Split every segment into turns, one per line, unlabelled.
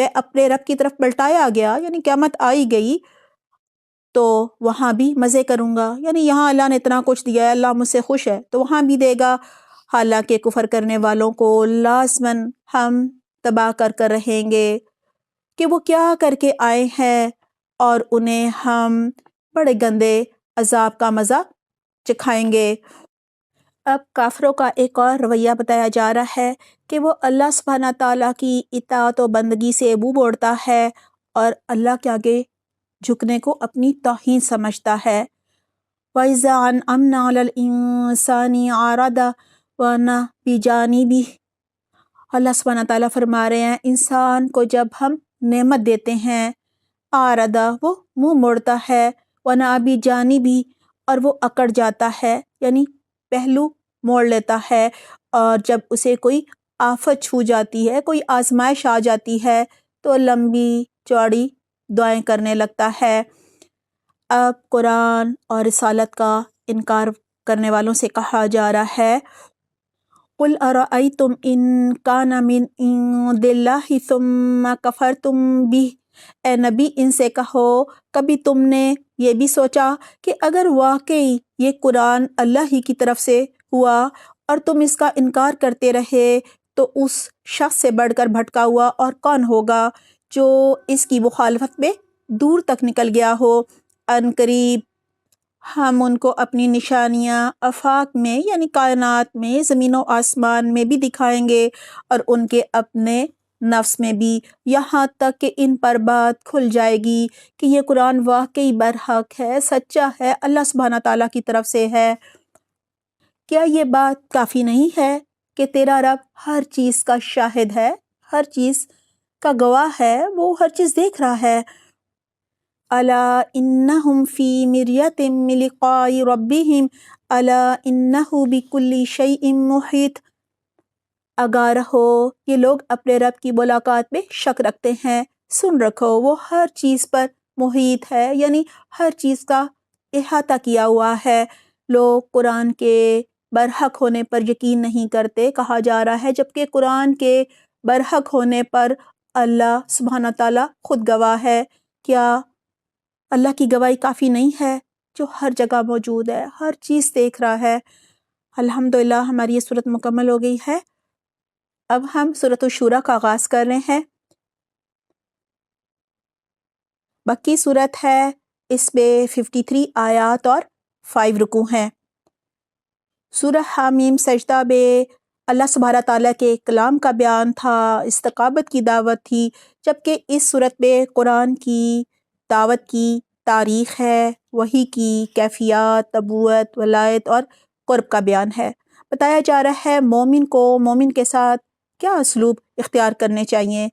میں اپنے رب کی طرف پلٹایا گیا، یعنی قیامت آئی گئی، تو وہاں بھی مزے کروں گا. یعنی یہاں اللہ نے اتنا کچھ دیا ہے، اللہ مجھ سے خوش ہے، تو وہاں بھی دے گا. حالانکہ کفر کرنے والوں کو لازماً ہم تباہ کر رہیں گے کہ وہ کیا کر کے آئے ہیں، اور انہیں ہم بڑے گندے عذاب کا مزہ چکھائیں گے. اب کافروں کا ایک اور رویہ بتایا جا رہا ہے کہ وہ اللہ سبحانہ تعالیٰ کی اطاعت و بندگی سے منہ موڑتا ہے اور اللہ کے آگے جھکنے کو اپنی توہین سمجھتا ہے. وَإِذَا أَنْعَمْنَا عَلَى الْإِنسَانِ أَعْرَضَ وَنَأَى بِجَانِبِهِ. اللہ سبحانہ تعالیٰ فرما رہے ہیں انسان کو جب ہم نعمت دیتے ہیں، آردا وہ منہ موڑتا ہے، وَنَأَى بِجَانِبِهِ اور وہ اکڑ جاتا ہے، یعنی پہلو موڑ لیتا ہے. اور جب اسے کوئی آفت چھو جاتی ہے، کوئی آزمائش آ جاتی ہے، تو لمبی چوڑی دعائیں کرنے لگتا ہے. اب قرآن اور رسالت کا انکار کرنے والوں سے کہا جا رہا ہے قُلْ أَرَأَيْتُمْ إِنْ كَانَ مِنْ عِنْدِ اللَّهِ ثُمَّ كَفَرْتُمْ بِهِ. اے نبی ان سے کہو کبھی تم نے یہ بھی سوچا کہ اگر واقعی یہ قرآن اللہ ہی کی طرف سے ہوا اور تم اس کا انکار کرتے رہے، تو اس شخص سے بڑھ کر بھٹکا ہوا اور کون ہوگا جو اس کی مخالفت میں دور تک نکل گیا ہو. ان قریب ہم ان کو اپنی نشانیاں آفاق میں یعنی کائنات میں، زمین و آسمان میں بھی دکھائیں گے اور ان کے اپنے نفس میں بھی، یہاں تک کہ ان پر بات کھل جائے گی کہ یہ قرآن واقعی برحق ہے، سچا ہے، اللہ سبحانہ تعالیٰ کی طرف سے ہے. کیا یہ بات کافی نہیں ہے کہ تیرا رب ہر چیز کا شاہد ہے، ہر چیز کا گواہ ہے، وہ ہر چیز دیکھ رہا ہے. الا انہم فی مریۃ من لقاء ربہم الا انہ بکل شیء محیط. آگاہ رہو یہ لوگ اپنے رب کی ملاقات میں شک رکھتے ہیں، سن رکھو وہ ہر چیز پر محیط ہے، یعنی ہر چیز کا احاطہ کیا ہوا ہے. لوگ قرآن کے برحق ہونے پر یقین نہیں کرتے، کہا جا رہا ہے، جبکہ قرآن کے برحق ہونے پر اللہ سبحانہ تعالیٰ خود گواہ ہے. کیا اللہ کی گواہی کافی نہیں ہے جو ہر جگہ موجود ہے، ہر چیز دیکھ رہا ہے. الحمدللہ ہماری یہ صورت مکمل ہو گئی ہے. اب ہم سورۃ الشورى کا آغاز کر رہے ہیں. مکی صورت ہے، اس میں 53 آیات اور 5 رکوع ہیں. سورہ حامیم سجدہ میں اللہ سبحانہ تعالیٰ کے کلام کا بیان تھا، استقامت کی دعوت تھی، جبکہ اس صورت میں قرآن کی دعوت کی تاریخ ہے، وحی کی کیفیات، نبوت، ولایت اور قرب کا بیان ہے. بتایا جا رہا ہے مومن کو مومن کے ساتھ کیا اسلوب اختیار کرنے چاہیے،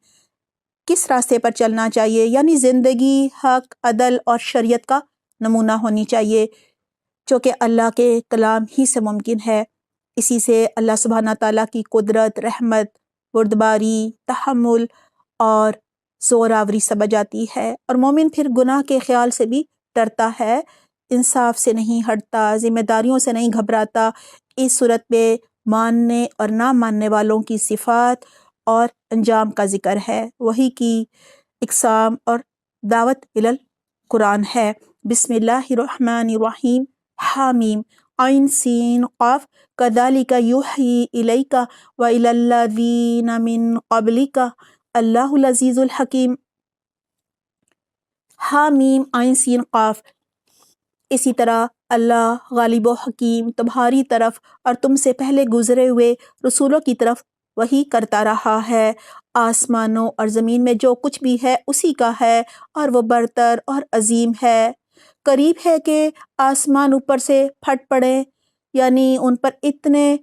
کس راستے پر چلنا چاہیے، یعنی زندگی حق، عدل اور شریعت کا نمونہ ہونی چاہیے، جو کہ اللہ کے کلام ہی سے ممکن ہے. اسی سے اللہ سبحانہ تعالیٰ کی قدرت، رحمت، بردباری، تحمل اور زوراوری سمجھ آتی ہے. اور مومن پھر گناہ کے خیال سے بھی ڈرتا ہے، انصاف سے نہیں ہٹتا، ذمہ داریوں سے نہیں گھبراتا. اس صورت میں ماننے اور نہ ماننے والوں کی صفات اور انجام کا ذکر ہے. وحی کی اقسام اور دعوت الی القرآن ہے. بسم اللہ الرحمن الرحیم. حامیم عین سین قاف کذالک یوحی الیک والی الذین من قبلک اللہ العزیز الحکیم. حامیم عین سین قاف. اسی طرح اللہ غالب و حکیم تمہاری طرف اور تم سے پہلے گزرے ہوئے رسولوں کی طرف وحی کرتا رہا ہے. آسمانوں اور زمین میں جو کچھ بھی ہے اسی کا ہے، اور وہ برتر اور عظیم ہے. قریب ہے کہ آسمان اوپر سے پھٹ پڑے، یعنی ان پر اتنے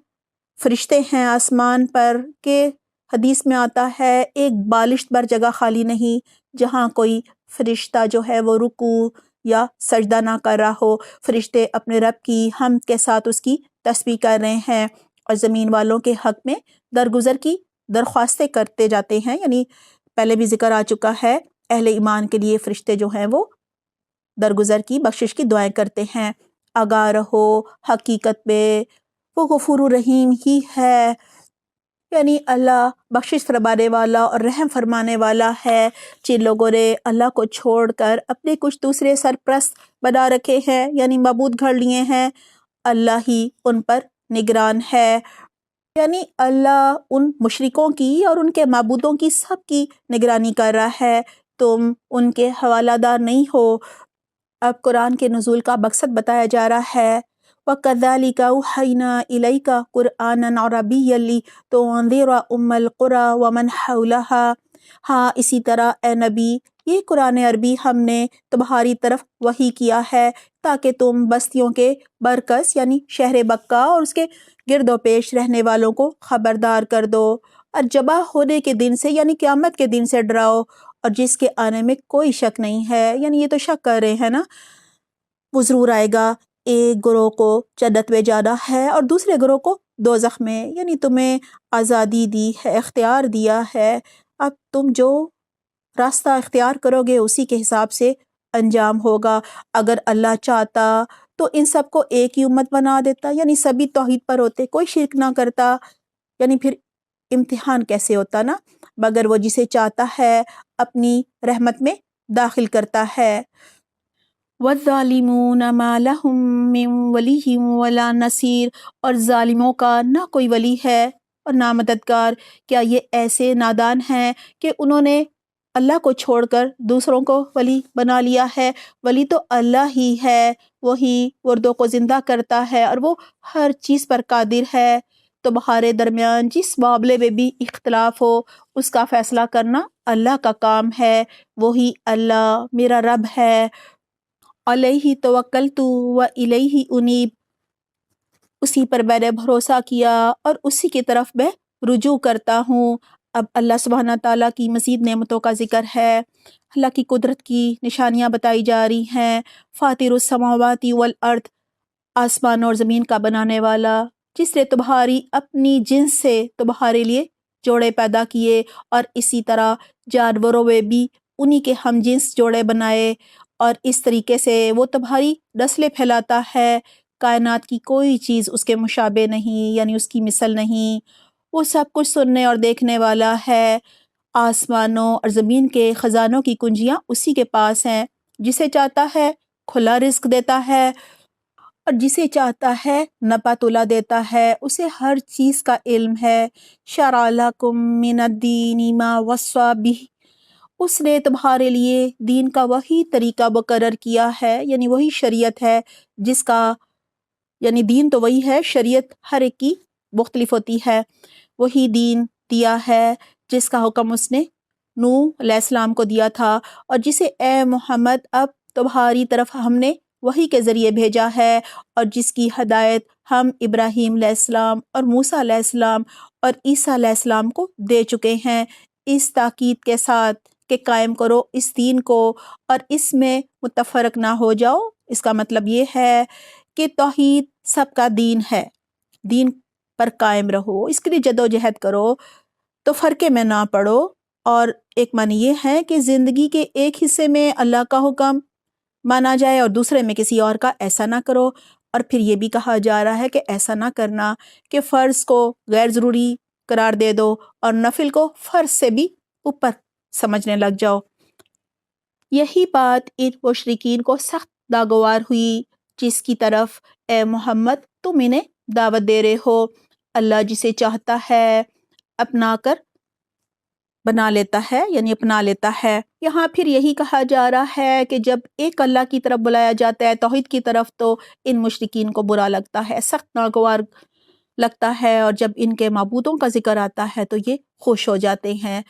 فرشتے ہیں آسمان پر کہ حدیث میں آتا ہے ایک بالشت بر جگہ خالی نہیں جہاں کوئی فرشتہ جو ہے وہ رکوع یا سجدہ نہ کر رہا ہو. فرشتے اپنے رب کی حمد کے ساتھ اس کی تسبیح کر رہے ہیں اور زمین والوں کے حق میں درگزر کی درخواستیں کرتے جاتے ہیں. یعنی پہلے بھی ذکر آ چکا ہے، اہل ایمان کے لیے فرشتے جو ہیں وہ درگزر کی بخشش کی دعائیں کرتے ہیں. آگاہ رہو حقیقت میں وہ غفور الرحیم ہی ہے، یعنی اللہ بخشش فرمانے والا اور رحم فرمانے والا ہے۔ جن لوگوں نے اللہ کو چھوڑ کر اپنے کچھ دوسرے سرپرست بنا رکھے ہیں، یعنی معبود گھڑ لیے ہیں، اللہ ہی ان پر نگران ہے۔ یعنی اللہ ان مشرکوں کی اور ان کے معبودوں کی سب کی نگرانی کر رہا ہے، تم ان کے حوالہ دار نہیں ہو۔ اب قرآن کے نزول کا مقصد بتایا جا رہا ہے۔ وَكَذَلِكَ أَوْحَيْنَا إِلَيْكَ قُرْآنًا عَرَبِيًّا لِتُنذِرَ أُمَّ الْقُرَى وَمَنْ حَوْلَهَا۔ ہاں اسی طرح اے نبی، یہ قرآن عربی ہم نے تمہاری طرف وحی کیا ہے تاکہ تم بستیوں کے برکس یعنی شہر مکہ اور اس کے گرد و پیش رہنے والوں کو خبردار کر دو، اور جمع ہونے کے دن سے یعنی قیامت کے دن سے ڈراؤ، اور جس کے آنے میں کوئی شک نہیں ہے، یعنی یہ تو شک کر رہے ہیں نا، وہ ضرور آئے گا۔ ایک گروہ کو جنت میں جانا ہے اور دوسرے گروہ کو دوزخ میں، یعنی تمہیں آزادی دی ہے، اختیار دیا ہے، اب تم جو راستہ اختیار کرو گے اسی کے حساب سے انجام ہوگا۔ اگر اللہ چاہتا تو ان سب کو ایک ہی امت بنا دیتا، یعنی سبھی توحید پر ہوتے، کوئی شرک نہ کرتا، یعنی پھر امتحان کیسے ہوتا نا، مگر وہ جسے چاہتا ہے اپنی رحمت میں داخل کرتا ہے۔ وَالظَّالِمُونَ مَا لَهُم مِّن وَلِيٍّ وَلَا نَصِيرٍ، اور ظالموں کا نہ کوئی ولی ہے اور نہ مددگار۔ کیا یہ ایسے نادان ہیں کہ انہوں نے اللہ کو چھوڑ کر دوسروں کو ولی بنا لیا ہے؟ ولی تو اللہ ہی ہے، وہی مردوں کو زندہ کرتا ہے اور وہ ہر چیز پر قادر ہے۔ تمہارے درمیان جس معاملے میں بھی اختلاف ہو اس کا فیصلہ کرنا اللہ کا کام ہے، وہی اللہ میرا رب ہے۔ علیہ توکلت و الیہ انیب، اسی پر میں نے بھروسہ کیا اور اسی کی طرف میں رجوع کرتا ہوں۔ اب اللہ سبحانہ تعالیٰ کی مزید نعمتوں کا ذکر ہے، اللہ کی قدرت کی نشانیاں بتائی جا رہی ہیں۔ فاطر السماوات والارض، آسمان اور زمین کا بنانے والا، جس نے تمہاری اپنی جنس سے تمہارے لیے جوڑے پیدا کیے اور اسی طرح جانوروں میں بھی انہی کے ہم جنس جوڑے بنائے، اور اس طریقے سے وہ تمہاری نسلیں پھیلاتا ہے۔ کائنات کی کوئی چیز اس کے مشابہ نہیں، یعنی اس کی مثل نہیں، وہ سب کچھ سننے اور دیکھنے والا ہے۔ آسمانوں اور زمین کے خزانوں کی کنجیاں اسی کے پاس ہیں، جسے چاہتا ہے کھلا رزق دیتا ہے اور جسے چاہتا ہے نپا تلا دیتا ہے، اسے ہر چیز کا علم ہے۔ شرع لکم من الدین ما وصی بہ، اس نے تمہارے لیے دین کا وہی طریقہ مقرر کیا ہے، یعنی وہی شریعت ہے جس کا، یعنی دین تو وہی ہے، شریعت ہر ایک کی مختلف ہوتی ہے، وہی دین دیا ہے جس کا حکم اس نے نوح علیہ السلام کو دیا تھا، اور جسے اے محمد اب تمہاری طرف ہم نے وحی کے ذریعے بھیجا ہے، اور جس کی ہدایت ہم ابراہیم علیہ السلام اور موسیٰ علیہ السلام اور عیسیٰ علیہ السلام کو دے چکے ہیں، اس تاکید کے ساتھ کہ قائم کرو اس دین کو اور اس میں متفرق نہ ہو جاؤ۔ اس کا مطلب یہ ہے کہ توحید سب کا دین ہے، دین پر قائم رہو، اس کے لیے جدوجہد کرو، تو فرقے میں نہ پڑو۔ اور ایک معنی یہ ہے کہ زندگی کے ایک حصے میں اللہ کا حکم مانا جائے اور دوسرے میں کسی اور کا، ایسا نہ کرو۔ اور پھر یہ بھی کہا جا رہا ہے کہ ایسا نہ کرنا کہ فرض کو غیر ضروری قرار دے دو اور نفل کو فرض سے بھی اوپر سمجھنے لگ جاؤ۔ یہی بات ان مشرکین کو سخت ناگوار ہوئی جس کی طرف اے محمد تم انہیں دعوت دے رہے ہو۔ اللہ جسے چاہتا ہے اپنا کر بنا لیتا ہے، یعنی اپنا لیتا ہے۔ یہاں پھر یہی کہا جا رہا ہے کہ جب ایک اللہ کی طرف بلایا جاتا ہے، توحید کی طرف، تو ان مشرکین کو برا لگتا ہے، سخت ناگوار لگتا ہے، اور جب ان کے معبودوں کا ذکر آتا ہے تو یہ خوش ہو جاتے ہیں،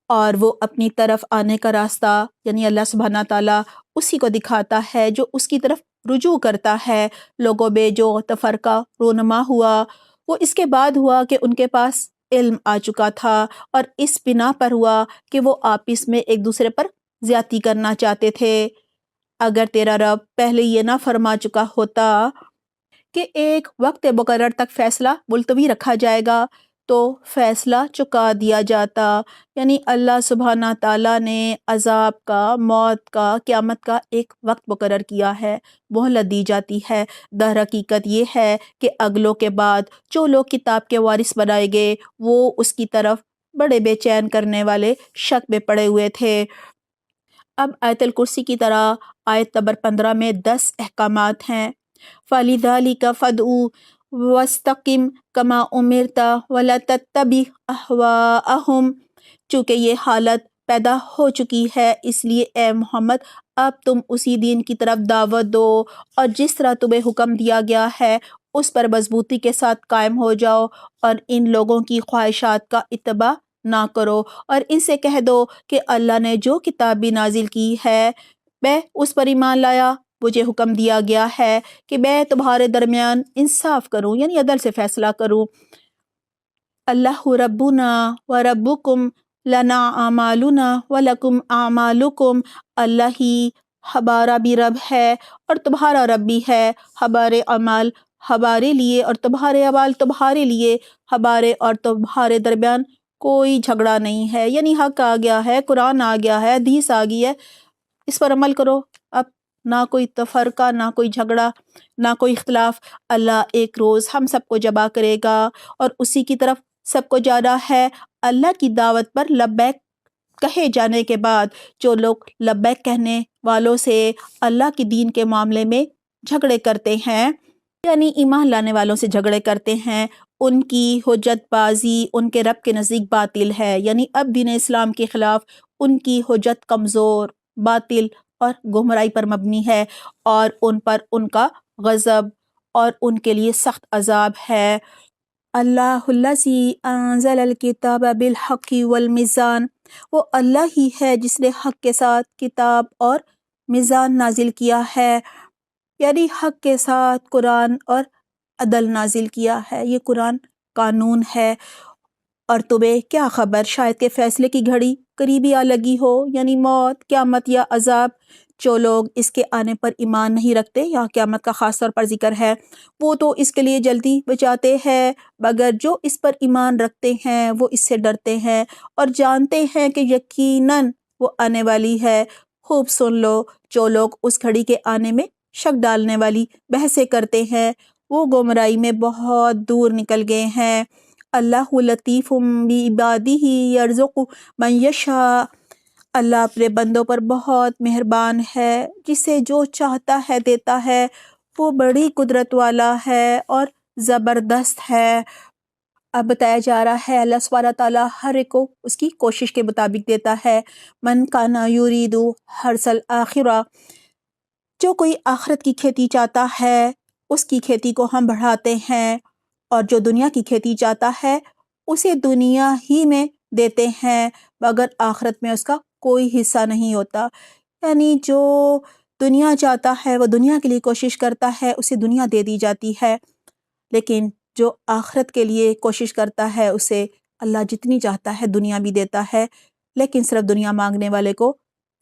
اور وہ اپنی طرف آنے کا راستہ یعنی اللہ سبحانہ تعالیٰ اسی کو دکھاتا ہے جو اس کی طرف رجوع کرتا ہے۔ لوگوں میں جو تفرقہ رونما ہوا وہ اس کے بعد ہوا کہ ان کے پاس علم آ چکا تھا، اور اس بنا پر ہوا کہ وہ آپس میں ایک دوسرے پر زیادتی کرنا چاہتے تھے۔ اگر تیرا رب پہلے یہ نہ فرما چکا ہوتا کہ ایک وقت مقرر تک فیصلہ ملتوی رکھا جائے گا تو فیصلہ چکا دیا جاتا، یعنی اللہ سبحانہ تعالیٰ نے عذاب کا، موت کا، قیامت کا ایک وقت مقرر کیا ہے، مہلت دی جاتی ہے۔ در حقیقت یہ ہے کہ اگلوں کے بعد جو لوگ کتاب کے وارث بنائے گئے وہ اس کی طرف بڑے بے چین کرنے والے شک میں پڑے ہوئے تھے۔ اب آیت الکرسی کی طرح آیت نمبر 15 میں 10 احکامات ہیں۔ فَلِذَلِكَ فَادْعُ وَاسْتَقِمْ كَمَا أُمِرْتَ وَلَا تَتَّبِعْ أَهْوَاءَهُمْ۔ چونکہ یہ حالت پیدا ہو چکی ہے، اس لیے اے محمد اب تم اسی دین کی طرف دعوت دو اور جس طرح تمہیں حکم دیا گیا ہے اس پر مضبوطی کے ساتھ قائم ہو جاؤ، اور ان لوگوں کی خواہشات کا اتباع نہ کرو، اور ان سے کہہ دو کہ اللہ نے جو کتاب بھی نازل کی ہے میں اس پر ایمان لایا۔ مجھے حکم دیا گیا ہے کہ میں تمہارے درمیان انصاف کروں، یعنی عدل سے فیصلہ کروں۔ اللہ ربنا و ربکم لنا اعمالنا ولکم اعمالکم، اللہ ہی ہمارا بھی رب ہے اور تمہارا رب بھی ہے، ہمارے اعمال ہمارے لیے اور تمہارے اعمال تمہارے لیے، ہمارے اور تمہارے درمیان کوئی جھگڑا نہیں ہے، یعنی حق آ گیا ہے، قرآن آ گیا ہے، حدیث آ گئی ہے، اس پر عمل کرو۔ اب نہ کوئی تفرقہ، نہ کوئی جھگڑا، نہ کوئی اختلاف۔ اللہ ایک روز ہم سب کو جمع کرے گا اور اسی کی طرف سب کو جانا ہے۔ اللہ کی دعوت پر لبیک کہے جانے کے بعد جو لوگ لبیک کہنے والوں سے اللہ کے دین کے معاملے میں جھگڑے کرتے ہیں، یعنی ایمان لانے والوں سے جھگڑے کرتے ہیں، ان کی حجت بازی ان کے رب کے نزدیک باطل ہے، یعنی اب دین اسلام کے خلاف ان کی حجت کمزور، باطل اور گمراہی پر مبنی ہے، اور ان پر ان کا غضب اور ان کے لیے سخت عذاب ہے۔ اللہ الذی انزل الکتاب بالحق والمیزان، وہ اللہ ہی ہے جس نے حق کے ساتھ کتاب اور میزان نازل کیا ہے، یعنی حق کے ساتھ قرآن اور عدل نازل کیا ہے۔ یہ قرآن قانون ہے، اور تمہیں کیا خبر شاید کہ فیصلے کی گھڑی قریبی آ لگی ہو، یعنی موت، قیامت یا عذاب۔ جو لوگ اس کے آنے پر ایمان نہیں رکھتے، یا قیامت کا خاص طور پر ذکر ہے، وہ تو اس کے لیے جلدی بچاتے ہیں، مگر جو اس پر ایمان رکھتے ہیں وہ اس سے ڈرتے ہیں اور جانتے ہیں کہ یقیناً وہ آنے والی ہے۔ خوب سن لو، جو لوگ اس گھڑی کے آنے میں شک ڈالنے والی بحثیں کرتے ہیں وہ گمراہی میں بہت دور نکل گئے ہیں۔ اللہ لطیف بعبادہ یرزق من یشاء، اللہ اپنے بندوں پر بہت مہربان ہے، جسے جو چاہتا ہے دیتا ہے، وہ بڑی قدرت والا ہے اور زبردست ہے۔ اب بتایا جا رہا ہے اللہ سبحانہ تعالیٰ ہر ایک کو اس کی کوشش کے مطابق دیتا ہے۔ من کان یرید حرث الآخرہ، جو کوئی آخرت کی کھیتی چاہتا ہے اس کی کھیتی کو ہم بڑھاتے ہیں، اور جو دنیا کی کھیتی چاہتا ہے اسے دنیا ہی میں دیتے ہیں، مگر آخرت میں اس کا کوئی حصہ نہیں ہوتا۔ یعنی جو دنیا چاہتا ہے وہ دنیا کے لیے کوشش کرتا ہے، اسے دنیا دے دی جاتی ہے، لیکن جو آخرت کے لیے کوشش کرتا ہے اسے اللہ جتنی چاہتا ہے دنیا بھی دیتا ہے، لیکن صرف دنیا مانگنے والے کو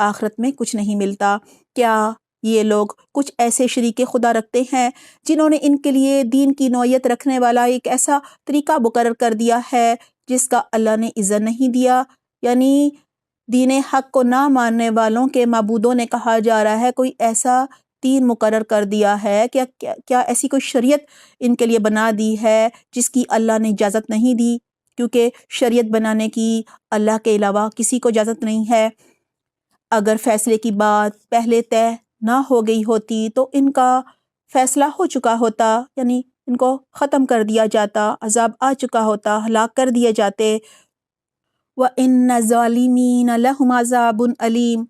آخرت میں کچھ نہیں ملتا۔ کیا یہ لوگ کچھ ایسے شریک خدا رکھتے ہیں جنہوں نے ان کے لیے دین کی نوعیت رکھنے والا ایک ایسا طریقہ مقرر کر دیا ہے جس کا اللہ نے اذن نہیں دیا؟ یعنی دین حق کو نہ ماننے والوں کے معبودوں نے کہا جا رہا ہے کوئی ایسا دین مقرر کر دیا ہے، کیا ایسی کوئی شریعت ان کے لیے بنا دی ہے جس کی اللہ نے اجازت نہیں دی، کیونکہ شریعت بنانے کی اللہ کے علاوہ کسی کو اجازت نہیں ہے۔ اگر فیصلے کی بات پہلے طے نہ ہو گئی ہوتی تو ان کا فیصلہ ہو چکا ہوتا، یعنی ان کو ختم کر دیا جاتا، عذاب آ چکا ہوتا، ہلاک کر دیے جاتے۔ وَإِنَّ الظَّالِمِينَ لَهُمْ عَذَابٌ أَلِيمٌ،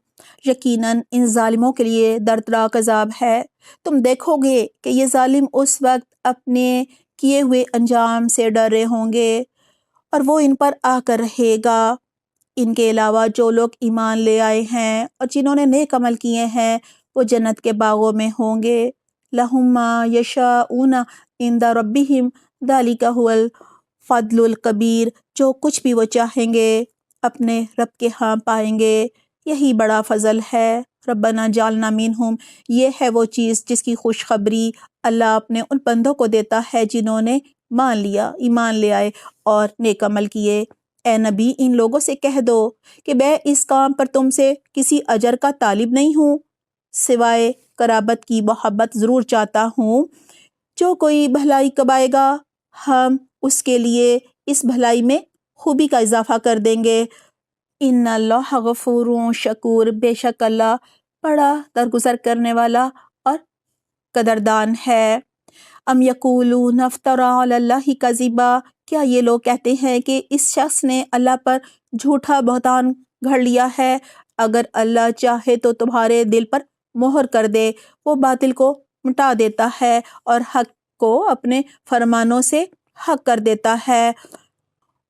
یقیناً ان ظالموں کے لیے دردناک عذاب ہے۔ تم دیکھو گے کہ یہ ظالم اس وقت اپنے کیے ہوئے انجام سے ڈر رہے ہوں گے اور وہ ان پر آ کر رہے گا۔ ان کے علاوہ جو لوگ ایمان لے آئے ہیں اور جنہوں نے نیک عمل کیے ہیں وہ جنت کے باغوں میں ہوں گے۔ لَهُم مَّا يَشَاءُونَ عِندَ رَبِّهِمْ ذَلِكَ هُوَ الْفَضْلُ الْكَبِيرُ، جو کچھ بھی وہ چاہیں گے اپنے رب کے ہاں پائیں گے، یہی بڑا فضل ہے۔ ربنا جعلنا منہم، یہ ہے وہ چیز جس کی خوشخبری اللہ اپنے ان بندوں کو دیتا ہے جنہوں نے مان لیا، ایمان لے آئے اور نیک عمل کیے۔ اے نبی ان لوگوں سے کہہ دو کہ میں اس کام پر تم سے کسی اجر کا طالب نہیں ہوں، سوائے قرابت کی محبت ضرور چاہتا ہوں۔ جو کوئی بھلائی کمائے گا ہم اس کے لیے اس بھلائی میں خوبی کا اضافہ کر دیں گے۔ ان اللہ غفور شکور، بے شک اللہ بڑا درگزر کرنے والا اور قدردان ہے۔ ام یقولون افتری علی اللہ کذبا، کیا یہ لوگ کہتے ہیں کہ اس شخص نے اللہ پر جھوٹا بہتان گھڑ لیا ہے؟ اگر اللہ چاہے تو تمہارے دل پر مہر کر دے، وہ باطل کو مٹا دیتا ہے اور حق کو اپنے فرمانوں سے حق کر دیتا ہے۔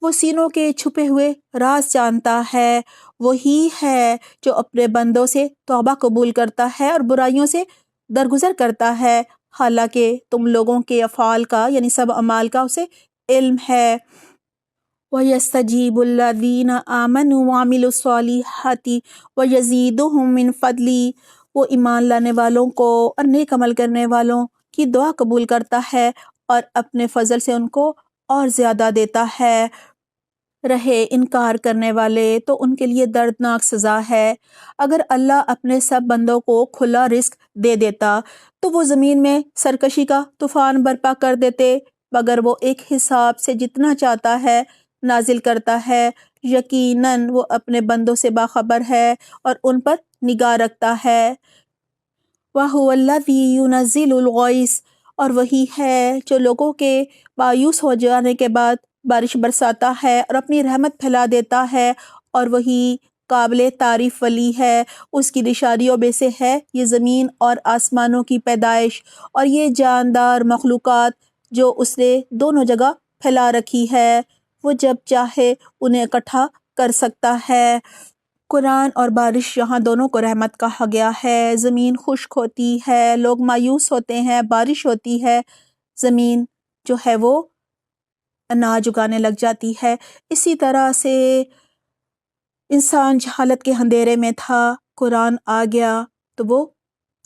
وہ سینوں کے چھپے ہوئے راز جانتا ہے۔ وہی ہے جو اپنے بندوں سے توبہ قبول کرتا ہے اور برائیوں سے درگزر کرتا ہے، حالانکہ تم لوگوں کے افعال کا یعنی سب اعمال کا اسے علم ہے۔ وَيَسْتَجِيبُ الَّذِينَ آمَنُوا وَعَمِلُوا الصَّالِحَاتِ وَيَزِيدُهُم مِّن فَضْلِهِ، وہ ایمان لانے والوں کو اور نیک عمل کرنے والوں کی دعا قبول کرتا ہے اور اپنے فضل سے ان کو اور زیادہ دیتا ہے۔ رہے انکار کرنے والے تو ان کے لیے دردناک سزا ہے۔ اگر اللہ اپنے سب بندوں کو کھلا رزق دے دیتا تو وہ زمین میں سرکشی کا طوفان برپا کر دیتے، مگر وہ ایک حساب سے جتنا چاہتا ہے نازل کرتا ہے۔ یقیناً وہ اپنے بندوں سے باخبر ہے اور ان پر نگاہ رکھتا ہے۔ وَهُوَ الَّذِي يُنَزِّلُ الْغَيْثَ، اور وہی ہے جو لوگوں کے مایوس ہو جانے کے بعد بارش برساتا ہے اور اپنی رحمت پھیلا دیتا ہے، اور وہی قابل تعریف ولی ہے۔ اس کی نشانیوں میں سے ہے یہ زمین اور آسمانوں کی پیدائش اور یہ جاندار مخلوقات جو اس نے دونوں جگہ پھیلا رکھی ہے، وہ جب چاہے انہیں اکٹھا کر سکتا ہے۔ قرآن اور بارش یہاں دونوں کو رحمت کہا گیا ہے۔ زمین خشک ہوتی ہے، لوگ مایوس ہوتے ہیں، بارش ہوتی ہے، زمین جو ہے وہ اناج اگانے لگ جاتی ہے۔ اسی طرح سے انسان جہالت کے اندھیرے میں تھا، قرآن آ گیا تو وہ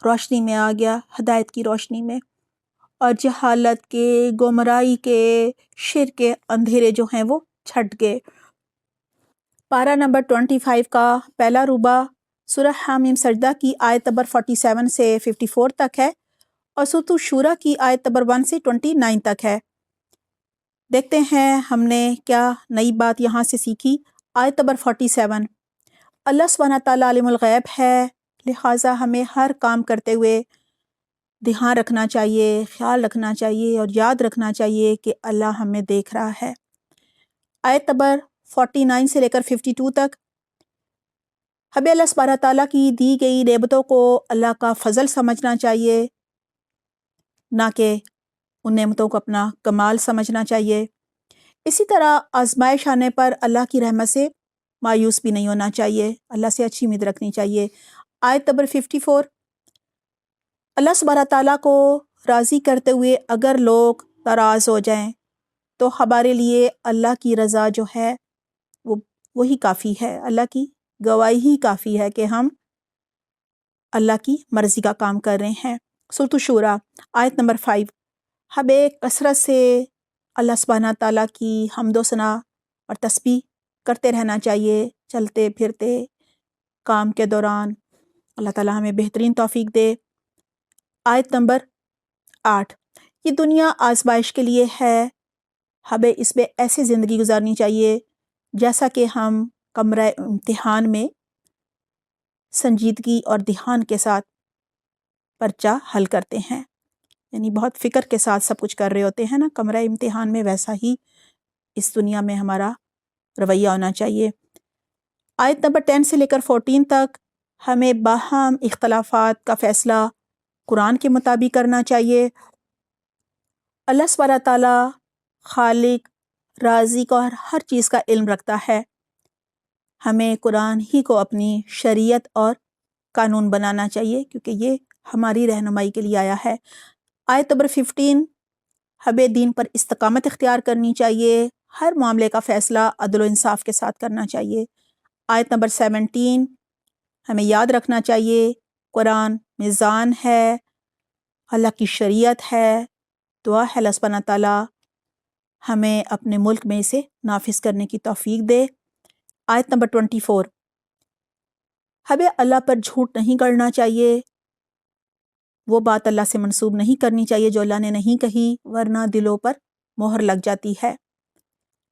روشنی میں آ گیا، ہدایت کی روشنی میں، اور جہالت کے، گمراہی کے، شرک کے اندھیرے جو ہیں وہ چھٹ گئے۔ پارہ نمبر 25 کا پہلا ربع سورہ حامیم سجدہ کی آیت نمبر 47 سے 54 تک ہے اور سورۃ الشورى کی آیت نمبر 1 سے 29 تک ہے۔ دیکھتے ہیں ہم نے کیا نئی بات یہاں سے سیکھی۔ آیت نمبر 47، اللہ سبحانہ تعالیٰ عالم الغیب ہے، لہٰذا ہمیں ہر کام کرتے ہوئے دھیان رکھنا چاہیے، خیال رکھنا چاہیے اور یاد رکھنا چاہیے کہ اللہ ہمیں دیکھ رہا ہے۔ آیت نمبر 49 سے لے کر 52 تک، ہمیں اللہ سبحانہ تعالیٰ کی دی گئی نعمتوں کو اللہ کا فضل سمجھنا چاہیے، نہ کہ ان نعمتوں کو اپنا کمال سمجھنا چاہیے۔ اسی طرح آزمائش آنے پر اللہ کی رحمت سے مایوس بھی نہیں ہونا چاہیے، اللہ سے اچھی امید رکھنی چاہیے۔ آیت نمبر 54، اللہ سبحانہ تعالیٰ کو راضی کرتے ہوئے اگر لوگ ناراض ہو جائیں تو ہمارے لیے اللہ کی رضا جو ہے وہی کافی ہے، اللہ کی گواہی ہی کافی ہے کہ ہم اللہ کی مرضی کا کام کر رہے ہیں۔ سورۃ الشورى آیت نمبر 5، ہمیں کثرت سے اللہ سبحانہ تعالیٰ کی حمد و ثنا اور تسبیح کرتے رہنا چاہیے، چلتے پھرتے کام کے دوران۔ اللہ تعالیٰ ہمیں بہترین توفیق دے۔ آیت نمبر 8، یہ دنیا آزمائش کے لیے ہے، ہمیں اس میں ایسی زندگی گزارنی چاہیے جیسا کہ ہم کمرہ امتحان میں سنجیدگی اور دھیان کے ساتھ پرچہ حل کرتے ہیں، یعنی بہت فکر کے ساتھ سب کچھ کر رہے ہوتے ہیں نا کمرہ امتحان میں، ویسا ہی اس دنیا میں ہمارا رویہ ہونا چاہیے۔ آیت نمبر 10 سے لے کر 14 تک، ہمیں باہم اختلافات کا فیصلہ قرآن کے مطابق کرنا چاہیے۔ اللہ سبحانہ تعالیٰ خالق، رازق اور ہر چیز کا علم رکھتا ہے، ہمیں قرآن ہی کو اپنی شریعت اور قانون بنانا چاہیے کیونکہ یہ ہماری رہنمائی کے لیے آیا ہے۔ آیت نمبر 15، ہمیں دین پر استقامت اختیار کرنی چاہیے، ہر معاملے کا فیصلہ عدل و انصاف کے ساتھ کرنا چاہیے۔ آیت نمبر 17، ہمیں یاد رکھنا چاہیے قرآن میزان ہے، اللہ کی شریعت ہے، دعا ہے اللہ سبحانہ تعالیٰ ہمیں اپنے ملک میں اسے نافذ کرنے کی توفیق دے۔ آیت نمبر 24، ہمیں اللہ پر جھوٹ نہیں کرنا چاہیے، وہ بات اللہ سے منسوب نہیں کرنی چاہیے جو اللہ نے نہیں کہی، ورنہ دلوں پر مہر لگ جاتی ہے۔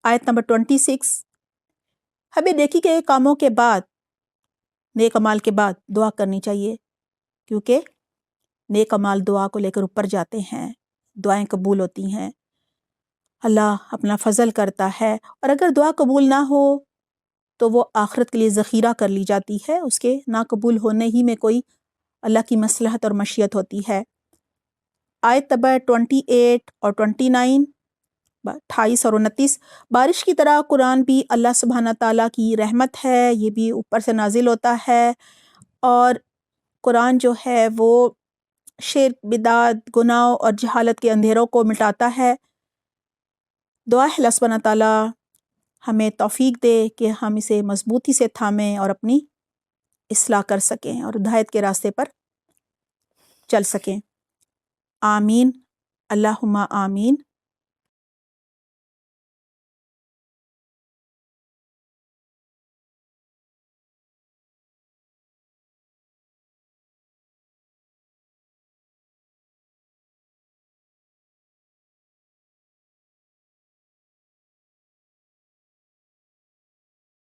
آیت نمبر 26، ہمیں نیکی کے کاموں کے بعد، نیک اعمال کے بعد دعا کرنی چاہیے، کیونکہ نیک اعمال دعا کو لے کر اوپر جاتے ہیں، دعائیں قبول ہوتی ہیں، اللہ اپنا فضل کرتا ہے، اور اگر دعا قبول نہ ہو تو وہ آخرت کے لیے ذخیرہ کر لی جاتی ہے، اس کے ناقبول ہونے ہی میں کوئی اللہ کی مصلحت اور مشیت ہوتی ہے۔ آیت نمبر 28 اور 29، 28 اور 29، بارش کی طرح قرآن بھی اللہ سبحانہ تعالیٰ کی رحمت ہے، یہ بھی اوپر سے نازل ہوتا ہے، اور قرآن جو ہے وہ شرک، بدعت، گناہ اور جہالت کے اندھیروں کو مٹاتا ہے۔ دعا ہے اللہ سبحانہ تعالیٰ ہمیں توفیق دے کہ ہم اسے مضبوطی سے تھامیں اور اپنی اصلاح کر سکیں اور ہدایت کے راستے پر چل سکیں۔ آمین، اللہم آمین۔